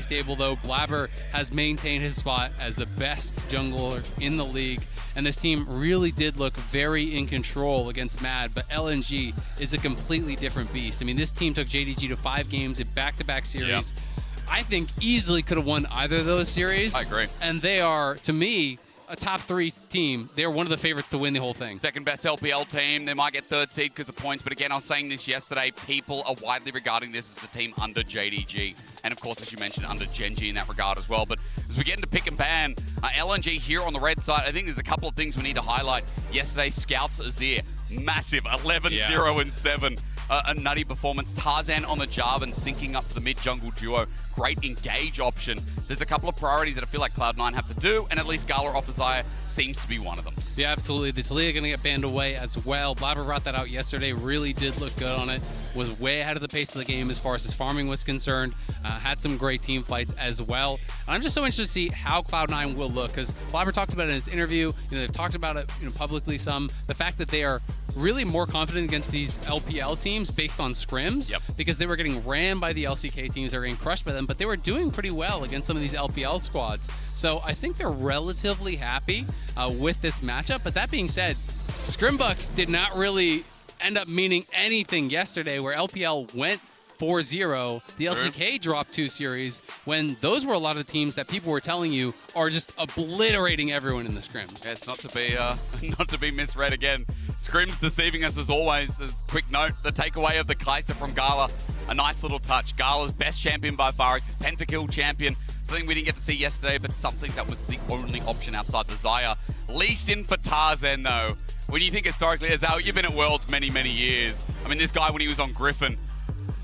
stable though. Blabber has maintained his spot as the best jungler in the league, and this team really did look very in control against Mad, but LNG is a completely different beast. I mean, this team took JDG to 5 games in back-to-back series. I think easily could have won either of those series. I agree. And they are, to me, a top 3 team. They're one of the favorites to win the whole thing. Second best LPL team. They might get 3rd seed because of points, but again, I was saying this yesterday, people are widely regarding this as the team under JDG. And of course, as you mentioned, under Genji in that regard as well. But as we get into pick and ban, LNG here on the red side, I think there's a couple of things we need to highlight. Yesterday, Scouts Azir, massive, 11-0 and 7. A nutty performance. Tarzan on the Jarvan syncing up for the mid-jungle duo. Great engage option. There's a couple of priorities that I feel like Cloud9 have to do, and at least Gala off Azire seems to be one of them. Yeah, absolutely. The Taliyah going to get banned away as well. Blabber brought that out yesterday. Really did look good on it. Was way ahead of the pace of the game as far as his farming was concerned. Had some great team fights as well. And I'm just so interested to see how Cloud9 will look, because Blabber talked about it in his interview. They've talked about it publicly some. The fact that they are really more confident against these LPL teams based on scrims, because they were getting rammed by the LCK teams. They were getting crushed by them, but they were doing pretty well against some of these LPL squads. So I think they're relatively happy with this matchup. But that being said, scrimbucks did not really end up meaning anything yesterday, where LPL went 4-0. The LCK dropped 2 series when those were a lot of teams that people were telling you are just obliterating everyone in the scrims. Yeah, it's not to be misread again. Scrims deceiving us as always. As quick note, the takeaway of the Kai'Sa from Gala, a nice little touch. Gala's best champion by far is his pentakill champion. Something we didn't get to see yesterday, but something that was the only option outside the Xayah. Lee Sin for Tarzan though. When you think historically, Azal, you've been at Worlds many, many years. I mean, this guy, when he was on Griffin,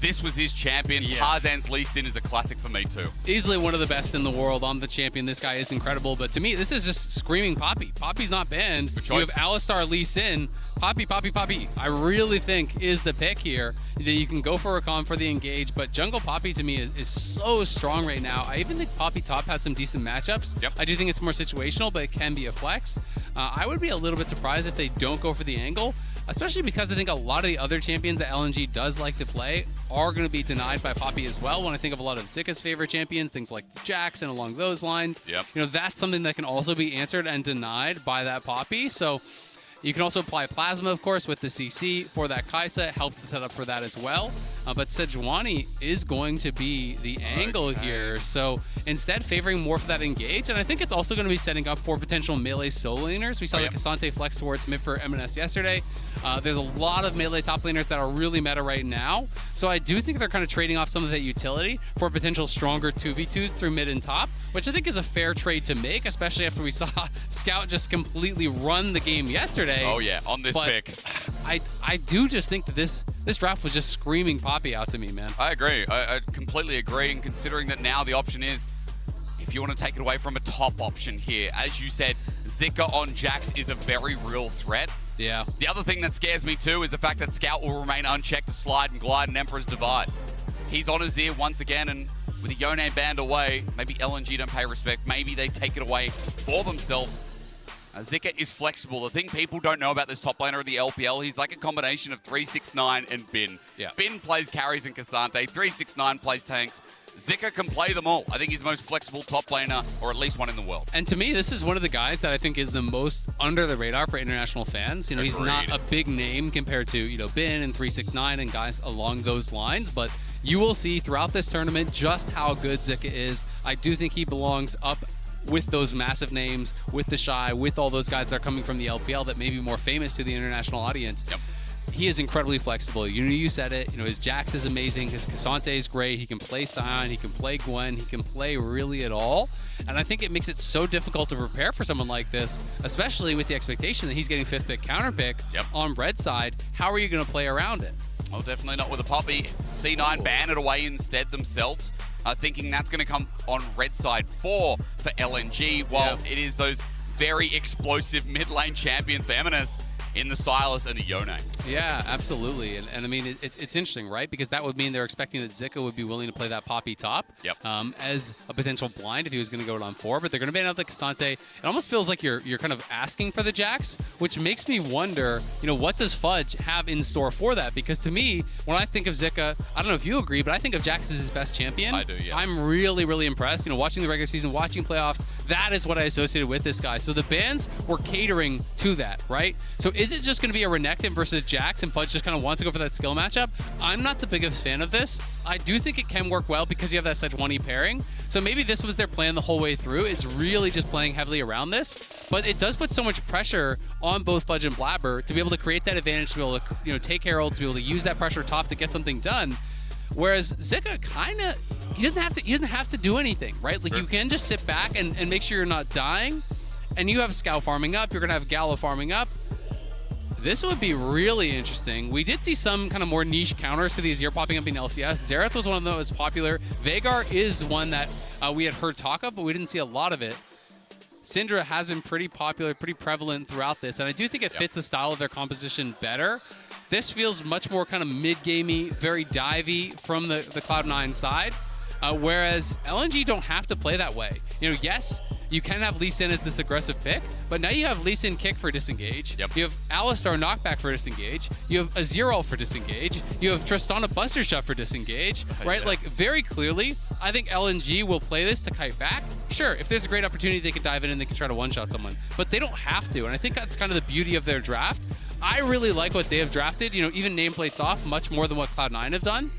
this was his champion. Tarzan's Lee Sin is a classic for me too. Easily one of the best in the world on the champion. This guy is incredible, but to me, this is just screaming Poppy. Poppy's not banned. You have Alistar, Lee Sin, Poppy, Poppy, Poppy. I really think is the pick here. You can go for Rakan for the engage, but Jungle Poppy to me is so strong right now. I even think Poppy top has some decent matchups. I do think it's more situational, but it can be a flex. I would be a little bit surprised if they don't go for the angle, especially because I think a lot of the other champions that LNG does like to play are going to be denied by Poppy as well. When I think of a lot of Zika's favorite champions, things like Jax and along those lines, that's something that can also be answered and denied by that Poppy. So you can also apply Plasma, of course, with the CC for that Kai'Sa. It helps to set up for that as well. But Sejuani is going to be the angle here. So instead, favoring more for that engage. And I think it's also going to be setting up for potential melee solo laners. We saw the Cassante flex towards mid for M&S yesterday. There's a lot of melee top laners that are really meta right now. So I do think they're kind of trading off some of that utility for potential stronger 2v2s through mid and top, which I think is a fair trade to make, especially after we saw Scout just completely run the game yesterday. Oh yeah, on this pick. I do just think that this draft was just screaming Poppy out to me, man. I agree. I completely agree. And considering that now the option is, if you want to take it away from a top option here, as you said, Zika on Jax is a very real threat. Yeah. The other thing that scares me too is the fact that Scout will remain unchecked to slide and glide in Emperor's Divide. He's on his ear once again, and with a Yone banned away, maybe LNG don't pay respect. Maybe they take it away for themselves. Zika is flexible. The thing people don't know about this top laner of the LPL, he's like a combination of 369 and Bin. Bin plays carries and Cassante. 369 plays tanks. Zika can play them all. I think he's the most flexible top laner, or at least one in the world. And to me, this is one of the guys that I think is the most under the radar for international fans. He's not a big name compared to, Bin and 369 and guys along those lines, but you will see throughout this tournament just how good Zika is. I do think he belongs up with those massive names, with the Shy, with all those guys that are coming from the LPL that may be more famous to the international audience. He is incredibly flexible. You said it. His Jax is amazing. His Cassante is great. He can play Sion. He can play Gwen. He can play really it all. And I think it makes it so difficult to prepare for someone like this, especially with the expectation that he's getting 5th pick counter pick on red side. How are you going to play around it? Well, definitely not with a Poppy. C9 ban it away instead themselves, thinking that's going to come on red side 4 for LNG, while it is those very explosive mid lane champions for M&S in the Silas and the Yone. Yeah, absolutely. And I mean, it's interesting, right? Because that would mean they're expecting that Zika would be willing to play that Poppy top as a potential blind if he was going to go on 4. But they're going to ban out the Cassante. It almost feels like you're kind of asking for the Jax, which makes me wonder, what does Fudge have in store for that? Because to me, when I think of Zika, I don't know if you agree, but I think of Jax as his best champion. I do, yeah. I'm really, really impressed. Watching the regular season, watching playoffs, that is what I associated with this guy. So the bans were catering to that, right? So is it just going to be a Renekton versus Jax and Fudge just kind of wants to go for that skill matchup? I'm not the biggest fan of this. I do think it can work well because you have that Sejuani pairing. So maybe this was their plan the whole way through, is really just playing heavily around this. But it does put so much pressure on both Fudge and Blabber to be able to create that advantage, to be able to take Herald, to be able to use that pressure top to get something done. Whereas Zika kind of, he doesn't have to do anything, right? Like, you can just sit back and make sure you're not dying. And you have Scout farming up, you're going to have Gala farming up. This would be really interesting. We did see some kind of more niche counters to these Azir popping up in LCS. Xerath was one of them that was popular. Veigar is one that we had heard talk of, but we didn't see a lot of it. Syndra has been pretty popular, pretty prevalent throughout this, and I do think it fits the style of their composition better. This feels much more kind of mid-gamey, very divey from the Cloud9 side, whereas LNG don't have to play that way. Yes, you can have Lee Sin as this aggressive pick, but now you have Lee Sin kick for disengage. You have Alistar knockback for disengage. You have Azir ult for disengage. You have Tristana Buster Shot for disengage, right? Like, very clearly, I think LNG will play this to kite back. Sure, if there's a great opportunity, they can dive in and they can try to one-shot someone, but they don't have to, and I think that's kind of the beauty of their draft. I really like what they have drafted, even nameplates off, much more than what Cloud9 have done.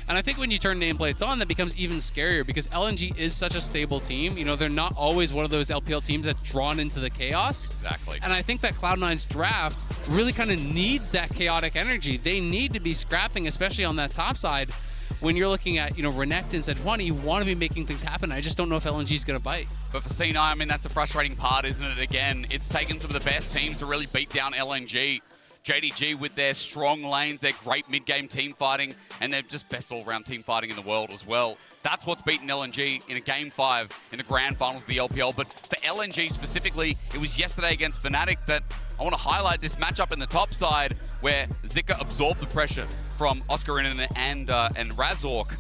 And I think when you turn nameplates on, that becomes even scarier because LNG is such a stable team. They're not always one of those LPL teams that's drawn into the chaos. Exactly. And I think that Cloud9's draft really kind of needs that chaotic energy. They need to be scrapping, especially on that top side. When you're looking at, Renekton and Sejuani, you want to be making things happen. I just don't know if LNG is going to bite. But for C9, I mean, that's the frustrating part, isn't it? Again, it's taken some of the best teams to really beat down LNG. JDG with their strong lanes, their great mid-game team fighting, and they're just best all-round team fighting in the world as well. That's what's beaten LNG in a Game 5 in the Grand Finals of the LPL. But for LNG specifically, it was yesterday against Fnatic that I want to highlight this matchup in the top side where Zika absorbed the pressure from Oscarina and Razork,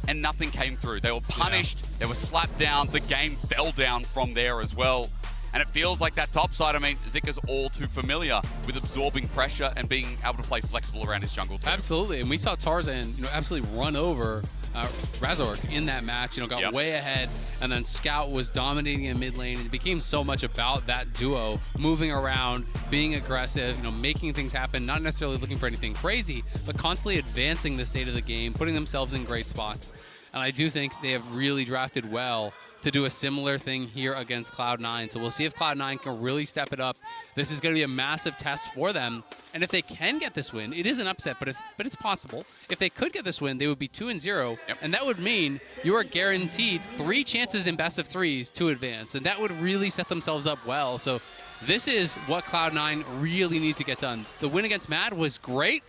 and nothing came through. They were punished, they were slapped down, the game fell down from there as well. And it feels like that top side, I mean, Zika's all too familiar with absorbing pressure and being able to play flexible around his jungle too. Absolutely, and we saw Tarzan, absolutely run over Razork in that match, got way ahead, and then Scout was dominating in mid lane, and it became so much about that duo, moving around, being aggressive, making things happen, not necessarily looking for anything crazy, but constantly advancing the state of the game, putting themselves in great spots. And I do think they have really drafted well to do a similar thing here against Cloud9. So we'll see if Cloud9 can really step it up. This is going to be a massive test for them. And if they can get this win, it is an upset, but it's possible. If they could get this win, they would be 2-0, and that would mean you are guaranteed 3 chances in best of 3s to advance, and that would really set themselves up well. So this is what Cloud9 really need to get done. The win against Mad was great,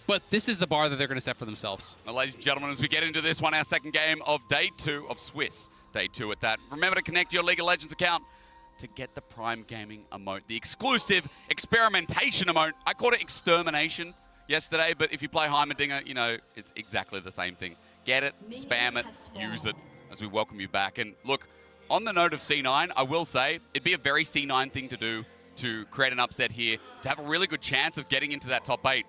but this is the bar that they're going to set for themselves. Now, ladies and gentlemen, as we get into this one, our second game of Day 2 of Swiss. Day 2 at that. Remember to connect your League of Legends account to get the Prime Gaming emote, the exclusive experimentation emote. I called it extermination yesterday, but if you play Heimerdinger, it's exactly the same thing. Get it, spam it, use it as we welcome you back. And look, on the note of C9, I will say it'd be a very C9 thing to do to create an upset here, to have a really good chance of getting into that top 8.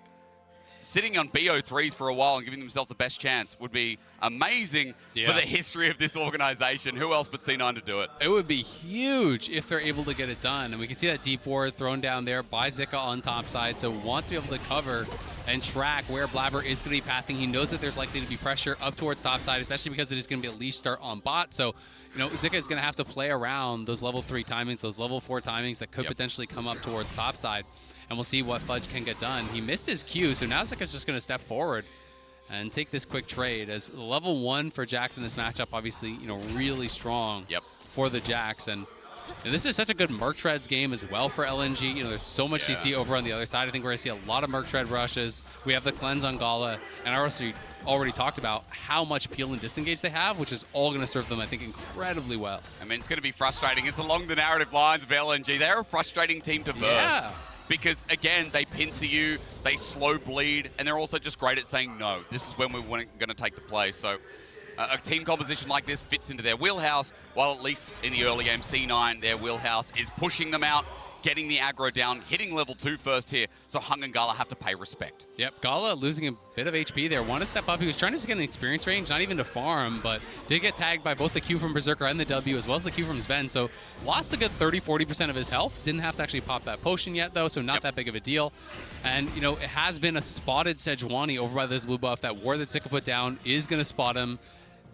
Sitting on BO3s for a while and giving themselves the best chance would be amazing for the history of this organization. Who else but C9 to do it? It would be huge if they're able to get it done. And we can see that deep ward thrown down there by Zika on top side. So wants to be able to cover and track where Blabber is going to be pathing. He knows that there's likely to be pressure up towards top side, especially because it is going to be a leash start on bot. So, Zika is going to have to play around those level 3 timings, those level 4 timings that could potentially come up towards top side. And we'll see what Fudge can get done. He missed his Q, so now Zika's just going to step forward and take this quick trade. As level 1 for Jax in this matchup, obviously, really strong for the Jax. And this is such a good Merc Treads game as well for LNG. There's so much CC over on the other side. I think we're going to see a lot of Merc Tread rushes. We have the cleanse on Gala, and I also already talked about how much peel and disengage they have, which is all going to serve them, I think, incredibly well. I mean, it's going to be frustrating. It's along the narrative lines of LNG. They're a frustrating team to verse. Yeah. because, again, they pincer you, they slow bleed, and they're also just great at saying, no, this is when we're going to take the play. So a team composition like this fits into their wheelhouse, while at least in the early game, C9, their wheelhouse is pushing them out, getting the aggro down, hitting level 2 first here, so Hung and Gala have to pay respect. Yep, Gala losing a bit of HP there. Want to step up. He was trying to get an experience range, not even to farm, but did get tagged by both the Q from Berserker and the W, as well as the Q from Sven, so lost a good 30-40% of his health. Didn't have to actually pop that potion yet, though, so not that big of a deal. And, you know, it has been a spotted Sejuani over by this blue buff. That ward that Zika put down is going to spot him.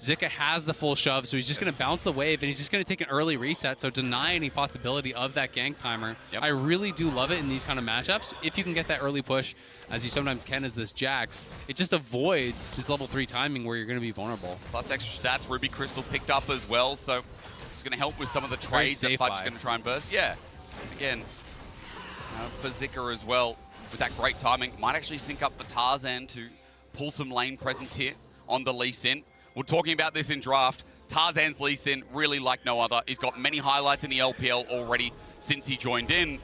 Zika has the full shove, so he's just going to bounce the wave, and he's just going to take an early reset, so deny any possibility of that gank timer. I really do love it in these kind of matchups. If you can get that early push, as you sometimes can as this Jax, it just avoids this level 3 timing where you're going to be vulnerable. Plus extra stats, Ruby Crystal picked up as well, so it's going to help with some of the trades that Fudge is going to try and burst. Yeah, again, for Zika as well, with that great timing, might actually sync up for Tarzan to pull some lane presence here on the Lee Sin. We're talking about this in draft. Tarzan's Lee Sin, really like no other. He's got many highlights in the LPL already since he joined in,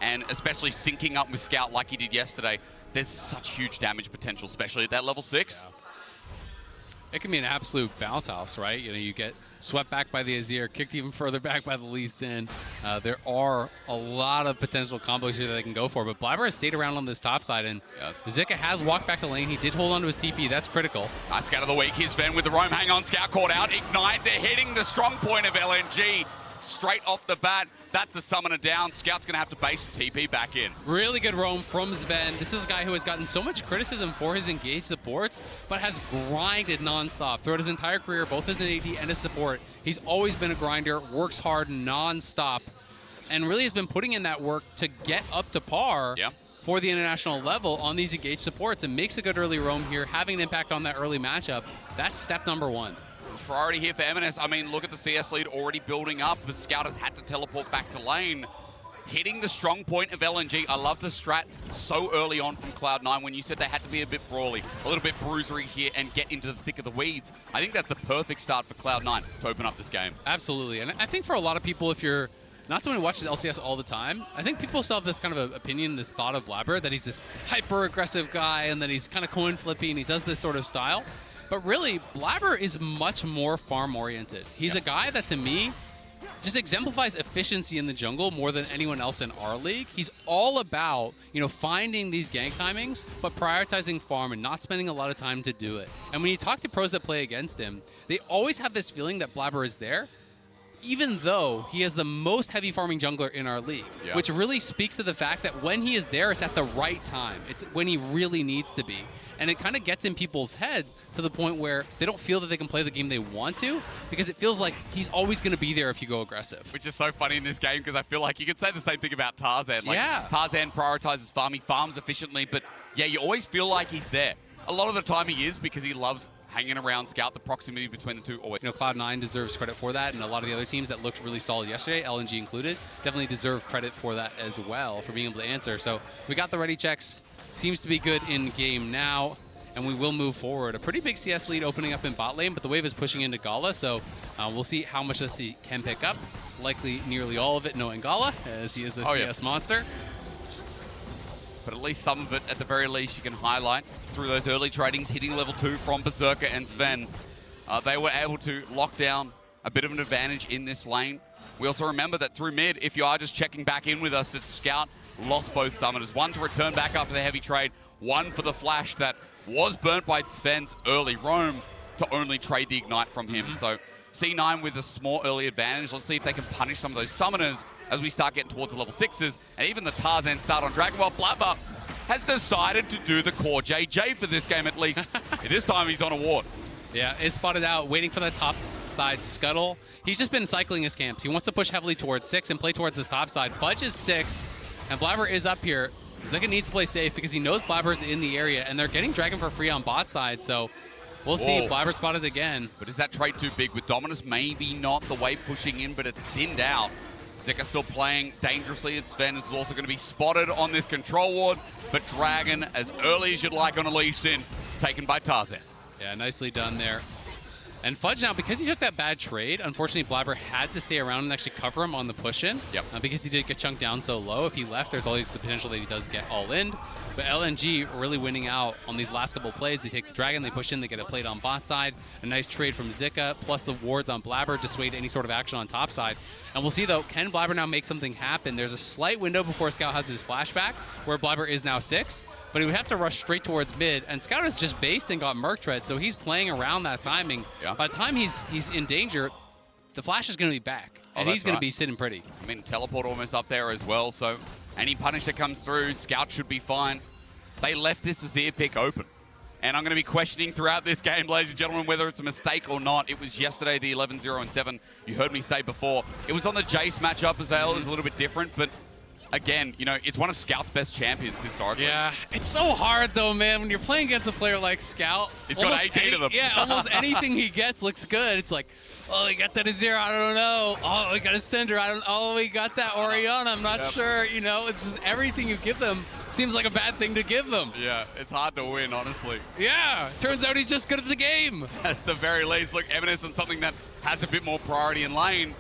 and especially syncing up with Scout like he did yesterday. There's such huge damage potential, especially at that level 6. Yeah. It can be an absolute bounce house, right? You know, you get swept back by the Azir, kicked even further back by the Lee Sin. There are a lot of potential combos here that they can go for, but Blabber has stayed around on this top side, and Zika has walked back to lane. He did hold on to his TP. That's critical. Nice scout of the week. Here's Sven with the roam. Hang on, Scout caught out. Ignite. They're hitting the strong point of LNG straight off the bat. That's a summoner down. Scout's going to have to base the TP back in. Really good roam from Sven. This is a guy who has gotten so much criticism for his engaged supports, but has grinded nonstop throughout his entire career, both as an AD and a support. He's always been a grinder, works hard nonstop, and really has been putting in that work to get up to par for the international level on these engaged supports, and makes a good early roam here, having an impact on that early matchup. That's step number 1. Priority here for Eminence. I mean, look at the CS lead already building up. The Scout has had to teleport back to lane. Hitting the strong point of LNG. I love the strat so early on from Cloud9 when you said they had to be a bit brawly, a little bit bruisery here and get into the thick of the weeds. I think that's the perfect start for Cloud9 to open up this game. Absolutely. And I think for a lot of people, if you're not someone who watches LCS all the time, I think people still have this kind of opinion, this thought of Blabber, that he's this hyper-aggressive guy and that he's kind of coin-flippy and he does this sort of style. But really, Blabber is much more farm-oriented. He's a guy that, to me, just exemplifies efficiency in the jungle more than anyone else in our league. He's all about, you know, finding these gank timings, but prioritizing farm and not spending a lot of time to do it. And when you talk to pros that play against him, they always have this feeling that Blabber is there, even though he is the most heavy farming jungler in our league, which really speaks to the fact that when he is there, it's at the right time. It's when he really needs to be. And it kind of gets in people's head to the point where they don't feel that they can play the game they want to, because it feels like he's always going to be there if you go aggressive. Which is so funny in this game, because I feel like you could say the same thing about Tarzan. Like, Tarzan prioritizes farm, he farms efficiently, but yeah, you always feel like he's there. A lot of the time he is, because he loves hanging around Scout, the proximity between the two. Always. You know, Cloud9 deserves credit for that, and a lot of the other teams that looked really solid yesterday, LNG included, definitely deserve credit for that as well, for being able to answer. So we got the ready checks. Seems to be good in game now, and we will move forward. A pretty big CS lead opening up in bot lane, but the wave is pushing into Gala, so we'll see how much this he can pick up. Likely nearly all of it knowing Gala, as he is a CS monster. But at least some of it, at the very least, you can highlight through those early tradings, hitting level 2 from Berserker and Sven. They were able to lock down a bit of an advantage in this lane. We also remember that through mid, if you are just checking back in with us, that Scout lost both summoners. One to return back after the heavy trade, one for the flash that was burnt by Sven's early roam to only trade the ignite from him. So C9 with a small early advantage. Let's see if they can punish some of those summoners as we start getting towards the level 6s. And even the Tarzan start on Dragon Ball. Blabber has decided to do the core JJ for this game at least. This time he's on a ward. Yeah, is spotted out, waiting for the top side scuttle. He's just been cycling his camps. He wants to push heavily towards 6 and play towards his top side. Fudge is 6, and Blabber is up here. Zika needs to play safe because he knows Blabber's in the area, and they're getting Dragon for free on bot side, so we'll see. Blabber spotted again. But is that trade too big? With Dominus, maybe not the wave pushing in, but it's thinned out. Zika still playing dangerously, and Sven is also going to be spotted on this control ward, but Dragon, as early as you'd like on a Lee Sin, taken by Tarzan. Yeah, nicely done there. And Fudge now, because he took that bad trade, unfortunately Blabber had to stay around and actually cover him on the push-in. Yep. Because he did get chunked down so low. If he left, there's always the potential that he does get all-in. But LNG really winning out on these last couple plays. They take the Dragon, they push in, they get a plate on bot side. A nice trade from Zika, plus the wards on Blabber dissuade any sort of action on top side. And we'll see, though, can Blabber now make something happen? There's a slight window before Scout has his flashback, where Blabber is now 6. But he would have to rush straight towards mid, and Scout has just based and got Merc Tread, so he's playing around that timing. Yeah. By the time he's in danger, the flash is going to be back, and he's going to be sitting pretty. I mean, teleport almost up there as well, so any punish that comes through, Scout should be fine. They left this Azir pick open. And I'm going to be questioning throughout this game, ladies and gentlemen, whether it's a mistake or not. It was yesterday, the 11-0 and 7. You heard me say before. It was on the Jace matchup as well. It was a little bit different, but again, you know, it's one of Scout's best champions historically. Yeah, it's so hard though, man, when you're playing against a player like Scout. He's got 18 of them. Yeah, almost anything he gets looks good. It's like, oh, he got that Azir, I don't know. Oh, he got a Cinder, oh, he got that Orianna, I'm not sure. You know, it's just everything you give them seems like a bad thing to give them. Yeah, it's hard to win, honestly. Yeah, turns out he's just good at the game. At the very least, look, Eminence on something that has a bit more priority in lane.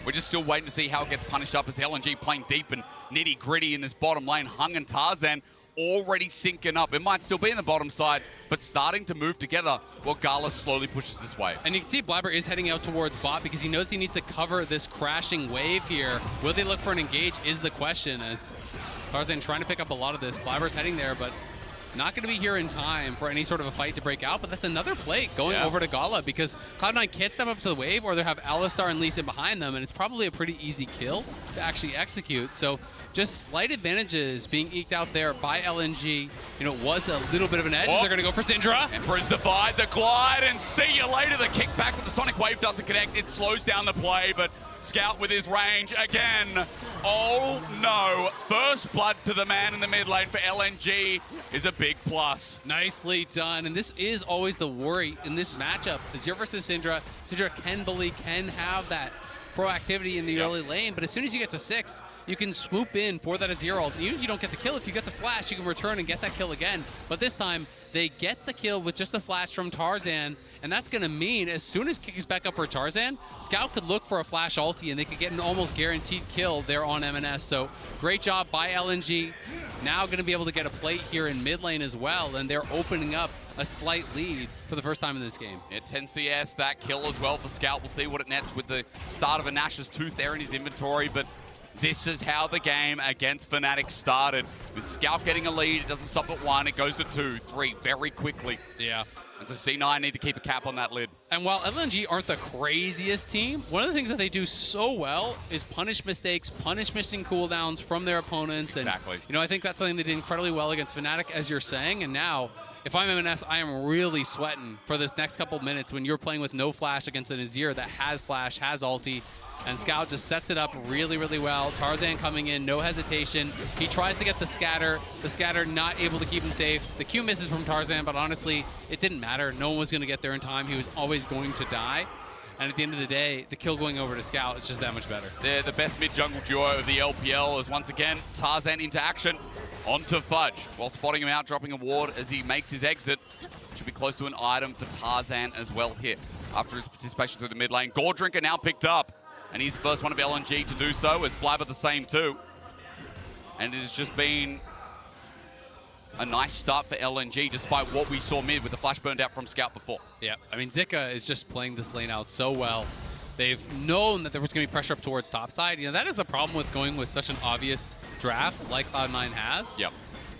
We're just still waiting to see how it gets punished up as LNG playing deep and nitty-gritty in this bottom lane. Hung and Tarzan already syncing up. It might still be in the bottom side, but starting to move together while Gala slowly pushes this way. And you can see Blabber is heading out towards bot because he knows he needs to cover this crashing wave here. Will they look for an engage is the question, as Tarzan trying to pick up a lot of this. Blabber's heading there, but not going to be here in time for any sort of a fight to break out, but that's another plate going over to Gala because Cloud9 can't step up to the wave, or they have Alistar and Lee Sin behind them, and it's probably a pretty easy kill to actually execute. So just slight advantages being eked out there by LNG. You know, it was a little bit of an edge. They're going to go for Syndra. Emperor's Divide, the glide, and see you later. The kick back with the Sonic Wave doesn't connect. It slows down the play, but Scout with his range again. Oh no, first blood to the man in the mid lane for LNG is a big plus. Nicely done, and this is always the worry in this matchup. Azir versus Syndra. Syndra can have that proactivity in the early lane, but as soon as you get to 6, you can swoop in for that Azir ult. Even if you don't get the kill, if you get the flash, you can return and get that kill again. But this time, they get the kill with just a flash from Tarzan, and that's going to mean as soon as kick is back up for Tarzan, Scout could look for a flash ulti, and they could get an almost guaranteed kill there on MNS. So great job by LNG. Now going to be able to get a plate here in mid lane as well, and they're opening up a slight lead for the first time in this game. Yeah, 10 CS, that kill as well for Scout. We'll see what it nets with the start of a Nash's Tooth there in his inventory, but this is how the game against Fnatic started. With Scout getting a lead, it doesn't stop at 1, it goes to 2, 3 very quickly. Yeah. And so C9 need to keep a cap on that lid. And while LNG aren't the craziest team, one of the things that they do so well is punish mistakes, punish missing cooldowns from their opponents. And, exactly. You know, I think that's something they did incredibly well against Fnatic, as you're saying. And now, if I'm MNS, I am really sweating for this next couple of minutes when you're playing with no flash against an Azir that has flash, has ulti. And Scout just sets it up really, really well. Tarzan coming in, no hesitation. He tries to get the scatter. The scatter not able to keep him safe. The Q misses from Tarzan, but honestly, it didn't matter. No one was going to get there in time. He was always going to die. And at the end of the day, the kill going over to Scout is just that much better. They're the best mid-jungle duo of the LPL as once again, Tarzan into action onto Fudge. While spotting him out, dropping a ward as he makes his exit. Should be close to an item for Tarzan as well here after his participation through the mid lane. Gore Drinker now picked up. And he's the first one of LNG to do so, as Blabber the same too. And it has just been a nice start for LNG, despite what we saw mid with the flash burned out from Scout before. Yeah, I mean, Zika is just playing this lane out so well. They've known that there was going to be pressure up towards topside. You know, that is the problem with going with such an obvious draft like Cloud9 has. Yep.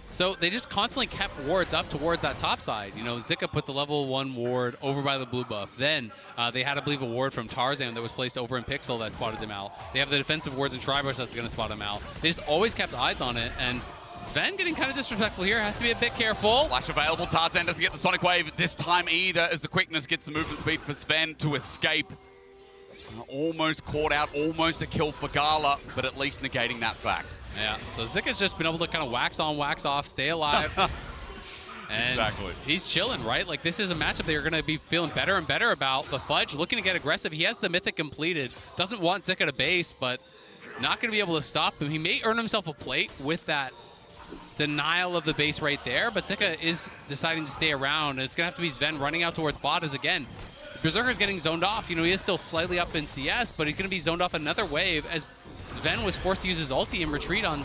So they just constantly kept wards up towards that top side. You know, Zika put the level 1 ward over by the blue buff. Then they had, I believe, a ward from Tarzan that was placed over in Pixel that spotted him out. They have the defensive wards in Tribush that's going to spot him out. They just always kept eyes on it. And Sven getting kind of disrespectful here. Has to be a bit careful. Flash available. Tarzan doesn't get the Sonic Wave this time either, as the quickness gets the movement speed for Sven to escape. Almost caught out, almost a kill for Gala, but at least negating that fact. Yeah, so Zika's just been able to kind of wax on, wax off, stay alive. And exactly. He's chilling, right? Like, this is a matchup that you're going to be feeling better and better about. The Fudge looking to get aggressive. He has the Mythic completed. Doesn't want Zika to base, but not going to be able to stop him. He may earn himself a plate with that denial of the base right there, but Zika is deciding to stay around, and it's going to have to be Sven running out towards bot as, again, Berserker's getting zoned off. You know, he is still slightly up in CS, but he's going to be zoned off another wave as Sven was forced to use his ulti and retreat on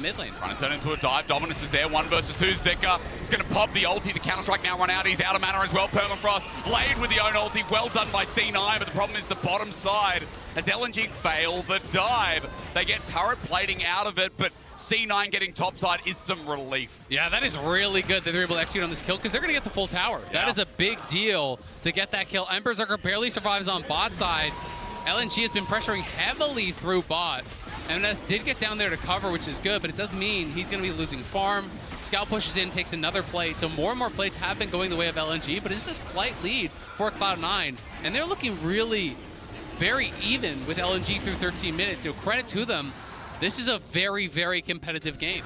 mid lane. Trying to turn into a dive. Dominus is there. 1 versus 2. Zika is going to pop the ulti. The Counter-Strike now run out. He's out of mana as well. Permafrost laid with the own ulti. Well done by C9, but the problem is the bottom side. As LNG fail the dive, they get turret plating out of it, but C9 getting topside is some relief. Yeah, that is really good that they're able to execute on this kill because they're going to get the full tower. Yeah. That is a big deal to get that kill. Berserker barely survives on bot side. LNG has been pressuring heavily through bot. MS did get down there to cover, which is good, but it does mean he's going to be losing farm. Scout pushes in, takes another plate. So more and more plates have been going the way of LNG, but it's a slight lead for Cloud9. And they're looking really very even with LNG through 13 minutes. So credit to them. This is a very, very competitive game.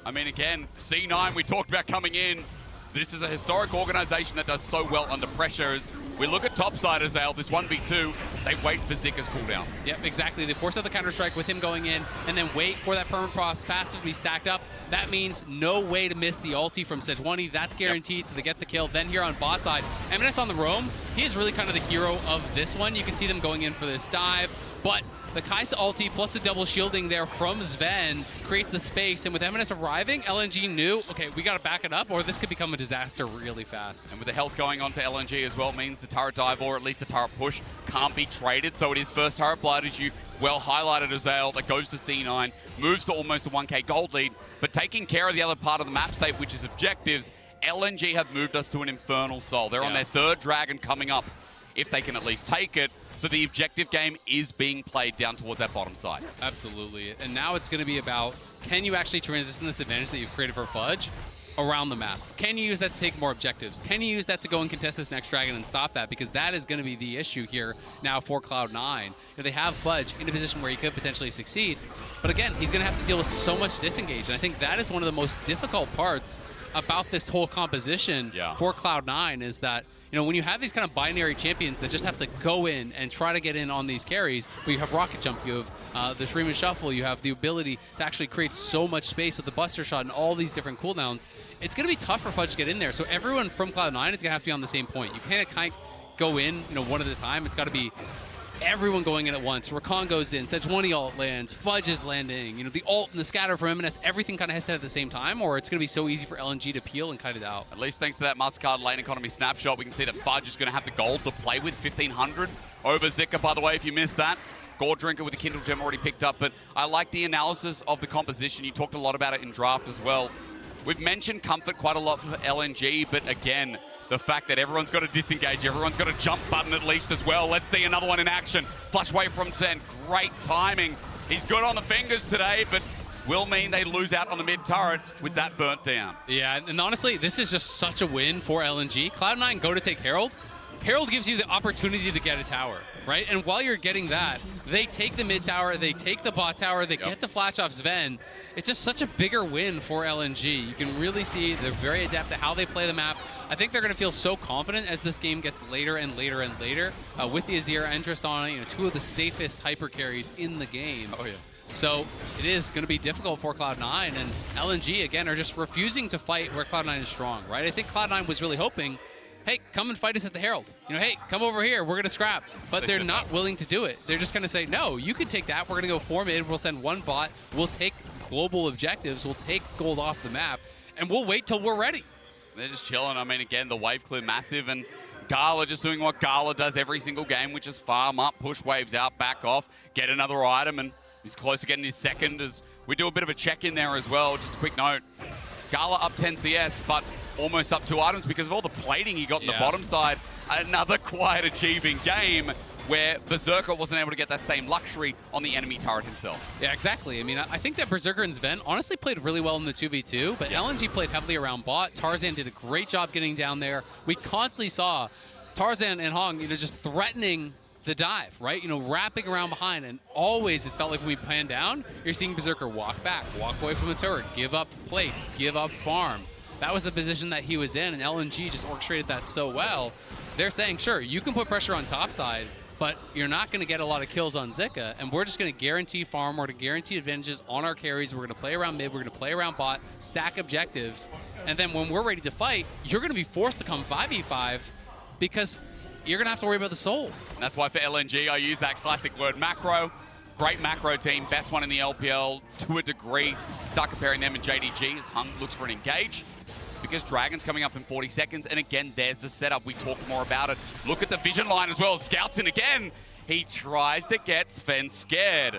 I mean, again, C9, we talked about coming in. This is a historic organization that does so well under pressure. As we look at topside as this 1v2, they wait for Zika's cooldowns. Yep, exactly. They force out the Counter-Strike with him going in and then wait for that Permafrost passive to be stacked up. That means no way to miss the ulti from Sejuani. That's guaranteed, so they get the kill. Then here on bot side, Eminence on the roam. He is really kind of the hero of this one. You can see them going in for this dive, but the Kai'Sa ulti plus the double shielding there from Sven creates the space, and with Eminence arriving, LNG knew, okay, we got to back it up, or this could become a disaster really fast. And with the health going on to LNG as well, means the turret dive, or at least the turret push, can't be traded, so it is first turret blood, as you well highlighted, Azale, that goes to C9, moves to almost a 1k gold lead, but taking care of the other part of the map state, which is objectives, LNG have moved us to an Infernal Soul. They're on their 3rd dragon coming up, if they can at least take it. So the objective game is being played down towards that bottom side. Absolutely. And now it's going to be about, can you actually transition this advantage that you've created for Fudge around the map? Can you use that to take more objectives? Can you use that to go and contest this next dragon and stop that? Because that is going to be the issue here now for Cloud9. They have Fudge in a position where he could potentially succeed. But again, he's going to have to deal with so much disengage. And I think that is one of the most difficult parts about this whole composition for Cloud9 is that, when you have these kind of binary champions that just have to go in and try to get in on these carries, where you have Rocket Jump, you have the Shreem and Shuffle, you have the ability to actually create so much space with the Buster Shot and all these different cooldowns, it's going to be tough for Fudge to get in there. So everyone from Cloud9 is going to have to be on the same point. You can't kind of go in, one at a time. It's got to be everyone going in at once. Rakan goes in, Sejuani ult lands, Fudge is landing, the ult and the scatter from M&S, everything kind of has to hit at the same time, or it's going to be so easy for LNG to peel and cut it out. At least thanks to that Mustcard lane economy snapshot, we can see that Fudge is going to have the gold to play with, 1,500 over Zika, by the way, if you missed that. Gold Drinker with the Kindle Gem already picked up, but I like the analysis of the composition. You talked a lot about it in draft as well. We've mentioned comfort quite a lot for LNG, but again, the fact that everyone's got to disengage, everyone's got a jump button at least as well. Let's see another one in action. Flush away from Zen. Great timing. He's good on the fingers today, but will mean they lose out on the mid turret with that burnt down. Yeah, and honestly, this is just such a win for LNG. Cloud9 go to take Herald. Herald gives you the opportunity to get a tower, right? And while you're getting that, they take the mid tower, they take the bot tower, they get the flash off Sven. It's just such a bigger win for LNG. You can really see they're very adept at how they play the map. I think they're going to feel so confident as this game gets later and later and later with the Azir interest on it, 2 of the safest hyper carries in the game. Oh, yeah. So it is going to be difficult for Cloud9, and LNG, again, are just refusing to fight where Cloud9 is strong, right? I think Cloud9 was really hoping, hey, come and fight us at the Herald. Hey, come over here, we're going to scrap. But they're not willing to do it. They're just going to say, no, you can take that. We're going to go 4 mid, we'll send 1 bot, we'll take global objectives, we'll take gold off the map, and we'll wait till we're ready. They're just chilling. I mean, again, the wave clear massive, and Gala just doing what Gala does every single game, which is farm up, push waves out, back off, get another item, and he's close to getting his second as we do a bit of a check-in there as well. Just a quick note. Gala up 10 CS, but almost up 2 items because of all the plating he got on the bottom side. Another quite achieving game where Berserker wasn't able to get that same luxury on the enemy turret himself. Yeah, exactly. I mean, I think that Berserker and Sven honestly played really well in the 2v2, but LNG played heavily around bot. Tarzan did a great job getting down there. We constantly saw Tarzan and Hong, just threatening the dive, right? Wrapping around behind, and always it felt like when we pan down, you're seeing Berserker walk back, walk away from the turret, give up plates, give up farm. That was the position that he was in, and LNG just orchestrated that so well. They're saying, sure, you can put pressure on topside, but you're not going to get a lot of kills on Zika, and we're just going to guarantee farm, we're going to guarantee advantages on our carries, we're going to play around mid, we're going to play around bot, stack objectives, and then when we're ready to fight, you're going to be forced to come 5v5 because you're going to have to worry about the soul. And that's why for LNG, I use that classic word macro. Great macro team, best one in the LPL to a degree. Start comparing them and JDG as Hung looks for an engage. Because Dragon's coming up in 40 seconds, and again, there's the setup. We talk more about it. Look at the vision line as well. Scouts in again. He tries to get Sven scared.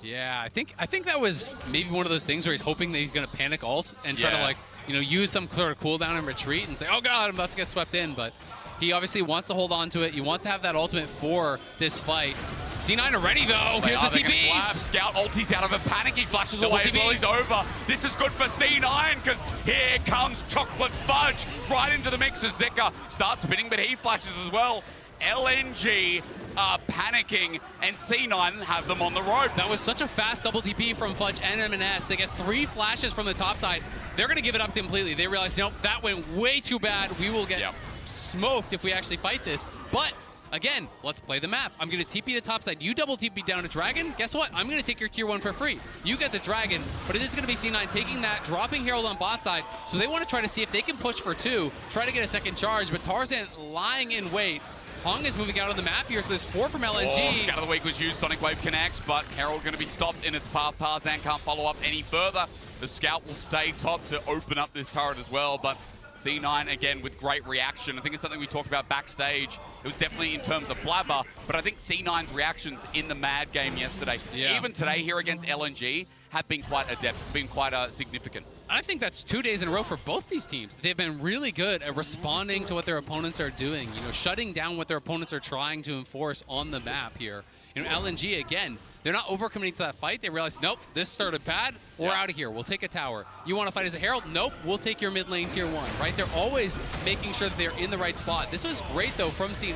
Yeah, I think that was maybe one of those things where he's hoping that he's going to panic ult and try to, like, you know, use some sort of cooldown and retreat and say, oh god, I'm about to get swept in. But he obviously wants to hold on to it. He wants to have that ultimate for this fight. C9 are ready, though. Here's the TPs. Scout ulti's out of a panic. He flashes away as well. He's over. This is good for C9 because here comes Chocolate Fudge right into the mix as Zika starts spinning, but he flashes as well. LNG are panicking, and C9 have them on the rope. That was such a fast double TP from Fudge and M&S. They get 3 flashes from the top side. They're going to give it up completely. They realize, nope, that went way too bad. We will get smoked if we actually fight this. But again, let's play the map. I'm going to TP the top side. You double TP down to Dragon. Guess what? I'm going to take your tier 1 for free. You get the Dragon, but it is going to be C9 taking that, dropping Herald on bot side. So they want to try to see if they can push for 2, try to get a second charge, but Tarzan lying in wait. Hung is moving out of the map here, so there's 4 from LNG. Oh, Scout of the Week was used, Sonic Wave connects, but Herald going to be stopped in its path. Tarzan can't follow up any further. The Scout will stay top to open up this turret as well, but C9, again, with great reaction. I think it's something we talked about backstage. It was definitely in terms of blabber, but I think C9's reactions in the Mad game yesterday, even today here against LNG, have been quite adept, been quite significant. I think that's 2 days in a row for both these teams. They've been really good at responding to what their opponents are doing, you know, shutting down what their opponents are trying to enforce on the map here. You know, LNG, again, they're not overcommitting to that fight. They realize, nope, this started bad. We're out of here. We'll take a tower. You want to fight as a Herald? Nope, we'll take your mid lane tier 1, right? They're always making sure that they're in the right spot. This was great, though, from C9.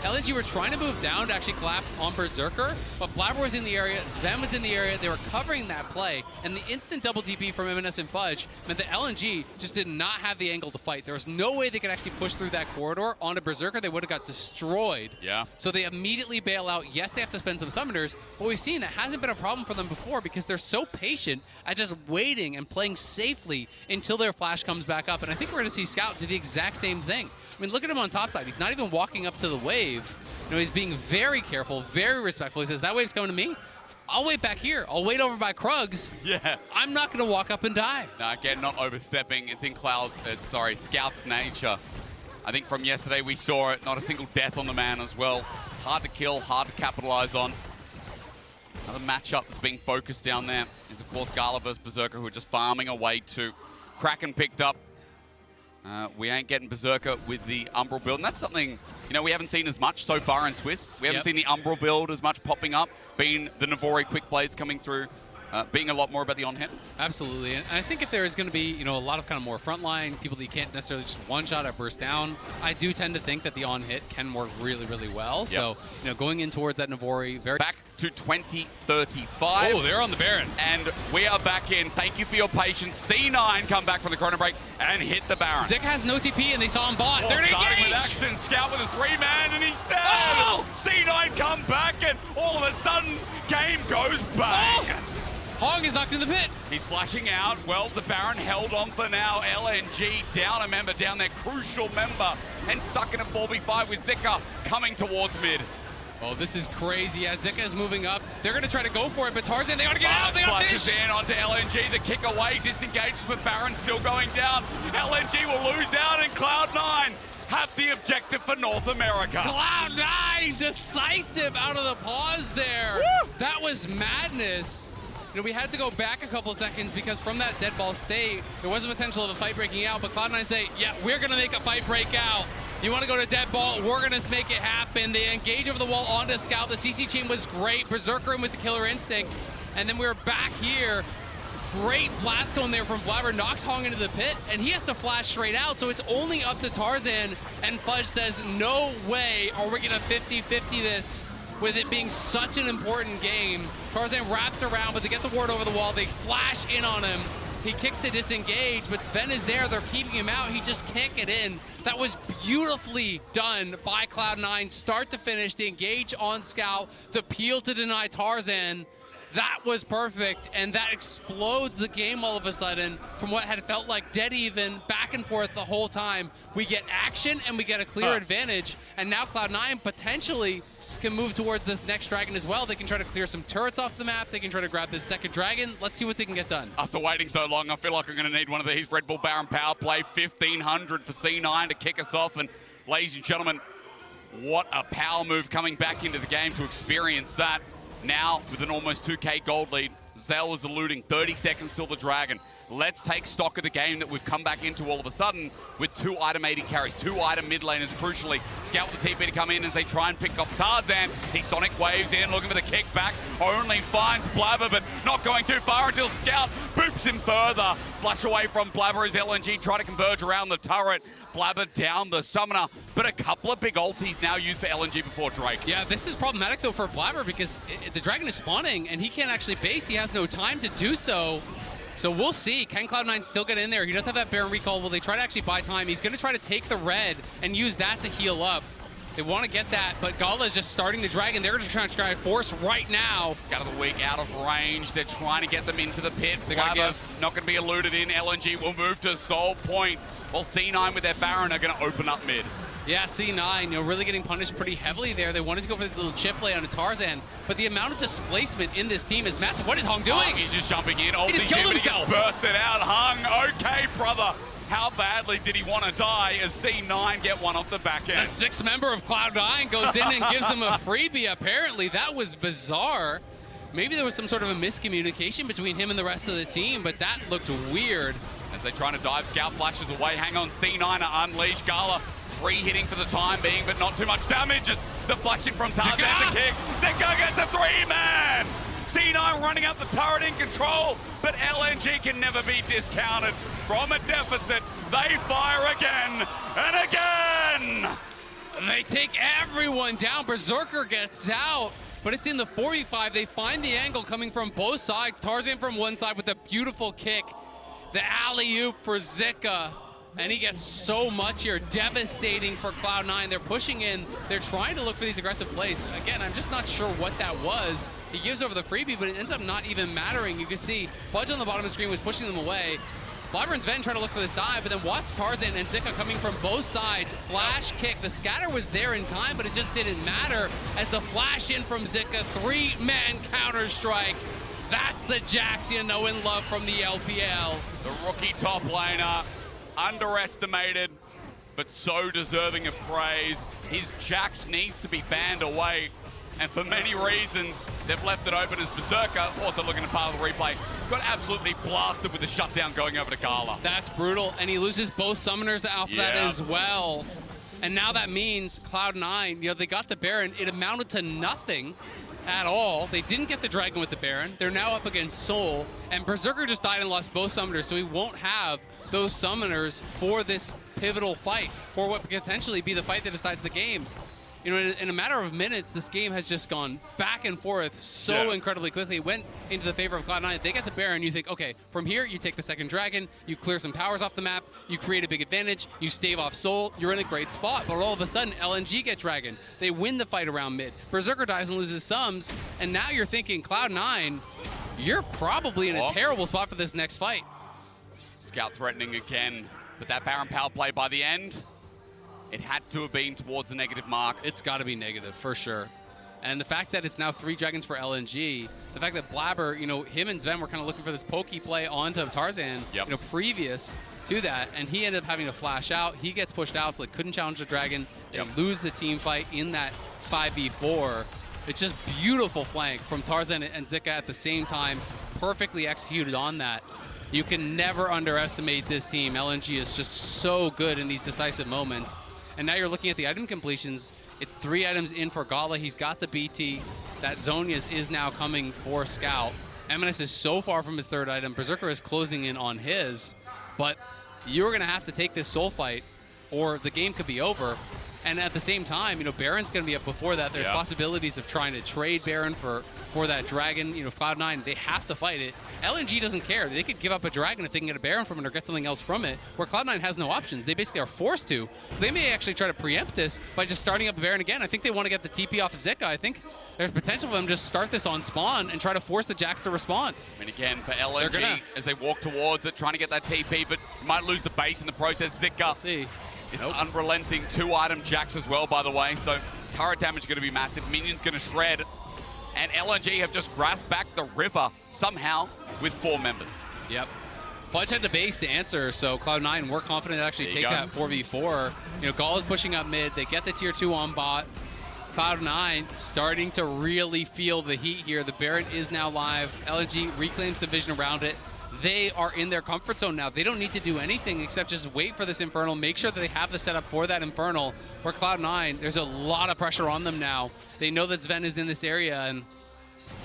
LNG were trying to move down to actually collapse on Berserker, but Blabber was in the area, Sven was in the area, they were covering that play, and the instant double TP from M&S and Fudge meant that LNG just did not have the angle to fight. There was no way they could actually push through that corridor onto Berserker. They would have got destroyed. Yeah. So they immediately bail out. Yes, they have to spend some summoners, but we've seen that hasn't been a problem for them before because they're so patient at just waiting and playing safely until their flash comes back up. And I think we're going to see Scout do the exact same thing. I mean, look at him on top side. He's not even walking up to the wave. You know, he's being very careful, very respectful. He says, that wave's coming to me. I'll wait back here. I'll wait over by Krugs. Yeah. I'm not going to walk up and die. No, again, not overstepping. It's in Scout's nature. I think from yesterday we saw it. Not a single death on the man as well. Hard to kill, hard to capitalize on. Another matchup that's being focused down there is, of course, Gala versus Berserker, who are just farming away to Kraken picked up. We ain't getting Berserker with the Umbral build, and that's something, you know, we haven't seen as much so far in Swiss. We haven't seen the Umbral build as much popping up, being the Navori quick blades coming through, being a lot more about the on-hit. Absolutely, and I think if there is going to be, you know, a lot of kind of more frontline, people that you can't necessarily just one-shot or burst down, I do tend to think that the on-hit can work really, really well. So, you know, going in towards that Navori, very... Back to 2035. Oh, they're on the Baron. And we are back in. Thank you for your patience. C9 come back from the Chrono Break and hit the Baron. Zika has no TP, and they saw him bot. They're starting with action. Scout with a 3-man, and he's dead. Oh! C9 come back, and all of a sudden, game goes bang. Oh! Hog is knocked in the pit. He's flashing out. Well, the Baron held on for now. LNG down a member, down their crucial member, and stuck in a 4v5 with Zika coming towards mid. Oh, this is crazy. As Zika is moving up, they're going to try to go for it, but Tarzan, they got to get out. They got flashes in onto LNG. The kick away, disengages with Baron still going down. LNG will lose out, and Cloud9 have the objective for North America. Cloud9 decisive out of the pause there. Woo! That was madness. You know, we had to go back a couple seconds because from that dead ball state, there was a potential of a fight breaking out, but Cloud9 say, yeah, we're going to make a fight break out. You want to go to dead ball? We're going to make it happen. They engage over the wall onto Scout. The CC chain was great. Berserker in with the killer instinct. And then we're back here. Great blast going there from Blabber. Knocks Hong into the pit, and he has to flash straight out. So it's only up to Tarzan. And Fudge says, no way are we going to 50-50 this with it being such an important game. Tarzan wraps around, but they get the ward over the wall. They flash in on him. He kicks to disengage, but Sven is there. They're keeping him out. He just can't get in. That was beautifully done by Cloud9. Start to finish, the engage on Scout, the peel to deny Tarzan. That was perfect, and that explodes the game all of a sudden from what had felt like dead even back back and forth the whole time. We get action and we get a clear advantage. And now Cloud9 potentially can move towards this next dragon as well. They can try to clear some turrets off the map. They can try to grab this second dragon. Let's see what they can get done. After waiting so long, I feel like I'm going to need one of these Red Bull Baron power play. 1,500 for C9 to kick us off. And ladies and gentlemen, what a power move coming back into the game to experience that. Now, with an almost 2K gold lead, Zell is eluding 30 seconds till the dragon. Let's take stock of the game that we've come back into all of a sudden with 2 item AD carries, 2 item mid laners, crucially. Scout with the TP to come in as they try and pick off Tarzan. He sonic waves in, looking for the kickback. Only finds Blabber, but not going too far until Scout boops him further. Flash away from Blabber as LNG try to converge around the turret. Blabber down the summoner, but a couple of big ultis now used for LNG before Drake. Yeah, this is problematic though for Blabber because the dragon is spawning and he can't actually base. He has no time to do so. So we'll see. Can Cloud9 still get in there? He does have that Baron recall. Will they try to actually buy time? He's going to try to take the red and use that to heal up. They want to get that, but Gala is just starting the dragon. They're just trying to force right now. Out of the weak, out of range. They're trying to get them into the pit. Blabber not going to be eluded in. LNG will move to Soul Point. Well, C9 with their Baron are going to open up mid. Yeah, C9, really getting punished pretty heavily there. They wanted to go for this little chip play on a Tarzan, but the amount of displacement in this team is massive. What is Hong doing? Hung, he's just jumping in. He just killed himself. He bursted out. Hung, okay, brother. How badly did he want to die as C9 get one off the back end? The 6th member of Cloud9 goes in and gives him a freebie, apparently. That was bizarre. Maybe there was some sort of a miscommunication between him and the rest of the team, but that looked weird. As they're trying to dive, Scout flashes away. Hang on, C9 to unleash. Gala free hitting for the time being, but not too much damage. Just the flashing from Tarzan, the kick. Zika gets a 3-man. C9 running up the turret in control, but LNG can never be discounted. From a deficit, they fire again and again. They take everyone down. Berserker gets out, but it's in the 45. They find the angle coming from both sides. Tarzan from one side with a beautiful kick. The alley-oop for Zika. And he gets so much here, devastating for Cloud9. They're pushing in, they're trying to look for these aggressive plays. Again, I'm just not sure what that was. He gives over the freebie, but it ends up not even mattering. You can see Fudge on the bottom of the screen was pushing them away. Blabber and Sven trying to look for this dive, but then watch Tarzan and Zika coming from both sides. Flash kick, the scatter was there in time, but it just didn't matter as the flash in from Zika, 3-man counter strike. That's the Jax you know and love from the LPL. The rookie top laner, underestimated, but so deserving of praise. His Jax needs to be banned away, and for many reasons, they've left it open as Berserker, also looking at part of the replay, got absolutely blasted with the shutdown going over to Gala. That's brutal, and he loses both summoners off that as well. And now that means Cloud9, they got the Baron. It amounted to nothing at all. They didn't get the Dragon with the Baron. They're now up against Soul, and Berserker just died and lost both summoners, so he won't have those summoners for this pivotal fight, for what could potentially be the fight that decides the game. In a matter of minutes, this game has just gone back and forth so incredibly quickly. It went into the favor of Cloud9. They get the Baron. You think, okay, from here, you take the second Dragon, you clear some towers off the map, you create a big advantage, you stave off Soul, you're in a great spot. But all of a sudden, LNG get Dragon. They win the fight around mid. Berserker dies and loses sums, and now you're thinking, Cloud9, you're probably in a terrible spot for this next fight. Scout threatening again, but that Baron power play by the end, it had to have been towards the negative mark. It's got to be negative, for sure. And the fact that it's now 3 Dragons for LNG, the fact that Blabber, him and Sven were kind of looking for this pokey play onto Tarzan, previous to that, and he ended up having to flash out. He gets pushed out, so they couldn't challenge the Dragon. They lose the team fight in that 5v4. It's just beautiful flank from Tarzan and Zika at the same time, perfectly executed on that. You can never underestimate this team. LNG is just so good in these decisive moments. And now you're looking at the item completions. It's 3 items in for Gala. He's got the BT. That Zonia's is now coming for Scout. Eminus is so far from his 3rd item. Berserker is closing in on his. But you're going to have to take this soul fight or the game could be over. And at the same time, Baron's going to be up before that. There's possibilities of trying to trade Baron for that Dragon. Cloud9, they have to fight it. LNG doesn't care. They could give up a Dragon if they can get a Baron from it or get something else from it, where Cloud9 has no options. They basically are forced to. So they may actually try to preempt this by just starting up a Baron again. I think they want to get the TP off Zika. I think there's potential for them to just start this on spawn and try to force the Jacks to respond. I mean, again, for LNG, as they walk towards it, trying to get that TP, but might lose the base in the process. Zika is unrelenting. 2-item Jacks as well, by the way, so turret damage going to be massive. Minions going to shred. And LNG have just grasped back the river somehow with 4 members. Yep. Fudge had the base to answer, so Cloud9 were confident to actually take that 4v4. You know, Gall is pushing up mid. They get the tier 2 on bot. Cloud9 starting to really feel the heat here. The Baron is now live. LNG reclaims some vision around it. They are in their comfort zone now. They don't need to do anything except just wait for this Infernal, make sure that they have the setup for that Infernal. Where Cloud9, there's a lot of pressure on them now. They know that Sven is in this area, and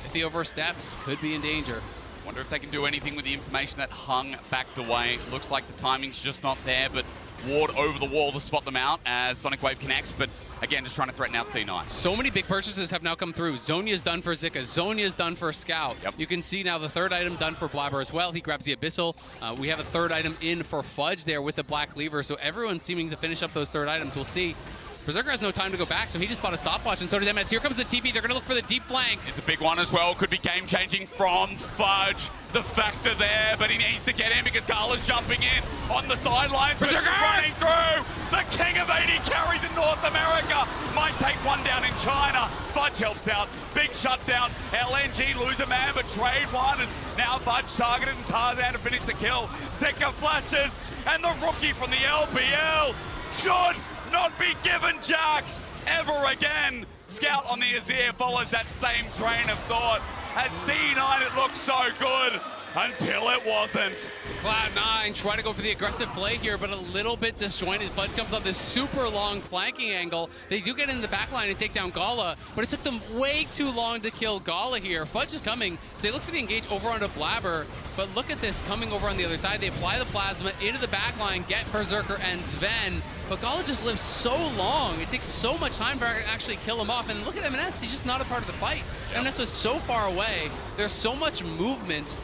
if he oversteps, could be in danger. Wonder if they can do anything with the information that Hung backed away. Looks like the timing's just not there, but Ward over the wall to spot them out as Sonic Wave connects, but again, just trying to threaten out C9. So many big purchases have now come through. Zonya's done for Zika. Zonya's done for Scout. Yep. You can see now the 3rd item done for Blabber as well. He grabs the Abyssal. We have a 3rd item in for Fudge there with the Black Lever, so everyone's seeming to finish up those 3rd items. We'll see. Berserker has no time to go back, so he just bought a stopwatch, and so did MS. Here comes the TP. They're going to look for the deep flank. It's a big one as well. Could be game-changing from Fudge. The factor there, but he needs to get in because Gala's jumping in on the sidelines. Berserker running through. The king of 80 carries in North America. Might take one down in China. Fudge helps out. Big shutdown. LNG lose a man, but trade one. And now Fudge targeted and Tarzan to finish the kill. Zika flashes, and the rookie from the LPL should not be given Jacks ever again. Scout on the Azir follows that same train of thought. At C9, it looked so good until it wasn't. Cloud9 trying to go for the aggressive play here, but a little bit disjointed. Fudge comes on this super long flanking angle. They do get in the back line and take down Gala, but it took them way too long to kill Gala here. Fudge is coming, so they look for the engage over onto Blabber, but look at this coming over on the other side. They apply the plasma into the back line, get Berserker and Sven, but Gala just lives so long. It takes so much time to actually kill him off, and look at MNS, he's just not a part of the fight. Yep. MNS was so far away. There's so much movement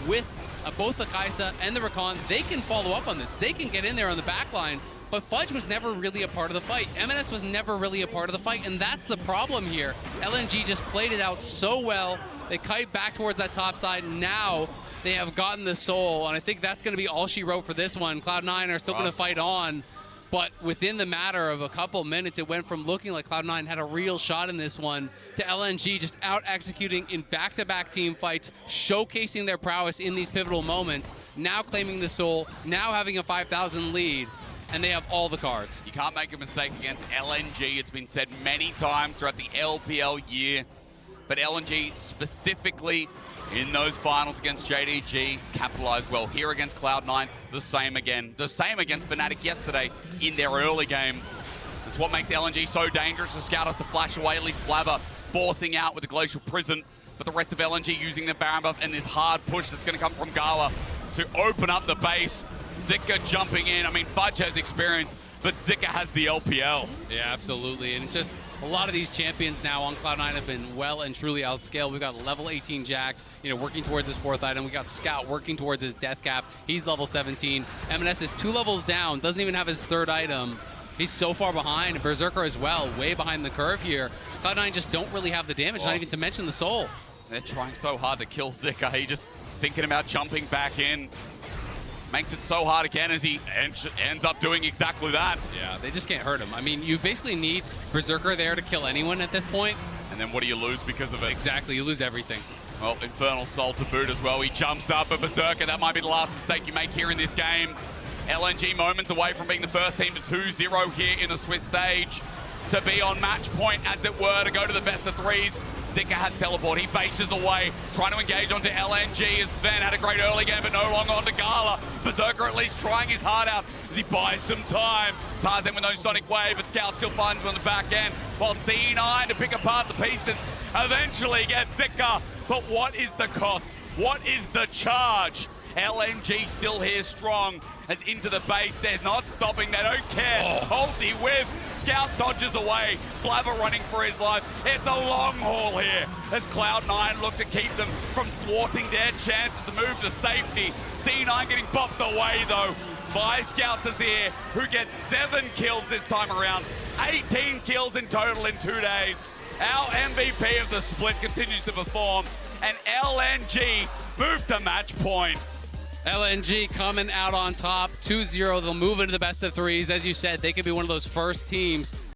with both the Kaisa and the Rakan. They can follow up on this. They can get in there on the back line, but Fudge was never really a part of the fight. MNS was never really a part of the fight, and that's the problem here. LNG just played it out so well. They kite back towards that top side. Now they have gotten the soul, and I think that's going to be all she wrote for this one. Cloud9 are still going to fight on, but within the matter of a couple minutes, it went from looking like Cloud9 had a real shot in this one to LNG just out-executing in back-to-back team fights, showcasing their prowess in these pivotal moments, now claiming the soul, now having a 5,000 lead, and they have all the cards. You can't make a mistake against LNG. It's been said many times throughout the LPL year, but LNG specifically in those finals against JDG capitalized well. Here against Cloud9, the same again. The same against Fnatic yesterday in their early game. It's what makes LNG so dangerous. The Scout has to flash away, at least Blabber forcing out with the Glacial Prison, but the rest of LNG using the Baron buff and this hard push that's going to come from Gala to open up the base. Zika jumping in. I mean, Fudge has experience, but Zika has the LPL. Yeah, absolutely. And just a lot of these champions now on Cloud9 have been well and truly outscaled. We've got level 18 Jax, working towards his 4th item. We got Scout working towards his death cap. He's level 17. MNS is 2 levels down, doesn't even have his 3rd item. He's so far behind. Berserker as well, way behind the curve here. Cloud9 just don't really have the damage, not even to mention the soul. They're trying so hard to kill Zika. He just thinking about jumping back in. Makes it so hard again as he ends up doing exactly that. Yeah, they just can't hurt him. I mean, you basically need Berserker there to kill anyone at this point. And then what do you lose because of it? Exactly, you lose everything. Well, Infernal Soul to boot as well. He jumps up, but Berserker, that might be the last mistake you make here in this game. LNG moments away from being the first team to 2-0 here in the Swiss stage. To be on match point, as it were, to go to the best of 3s. Zika has teleport. He bases away, trying to engage onto LNG. And Sven had a great early game, but no longer onto Gala. Berserker at least trying his heart out as he buys some time. Tarzan with no Sonic Wave, but Scout still finds him on the back end. While C9 to pick apart the pieces eventually get Zika. But what is the cost? What is the charge? LNG still here strong as into the base. They're not stopping. They don't care. Ulti whiff. Scout dodges away. Blabber running for his life. It's a long haul here as Cloud9 look to keep them from thwarting their chances to move to safety. C9 getting bopped away though by Scout Azir, who gets 7 kills this time around. 18 kills in total in 2 days. Our MVP of the split continues to perform, and LNG move to match point. LNG coming out on top, 2-0. They'll move into the best of threes. As you said, they could be one of those first teams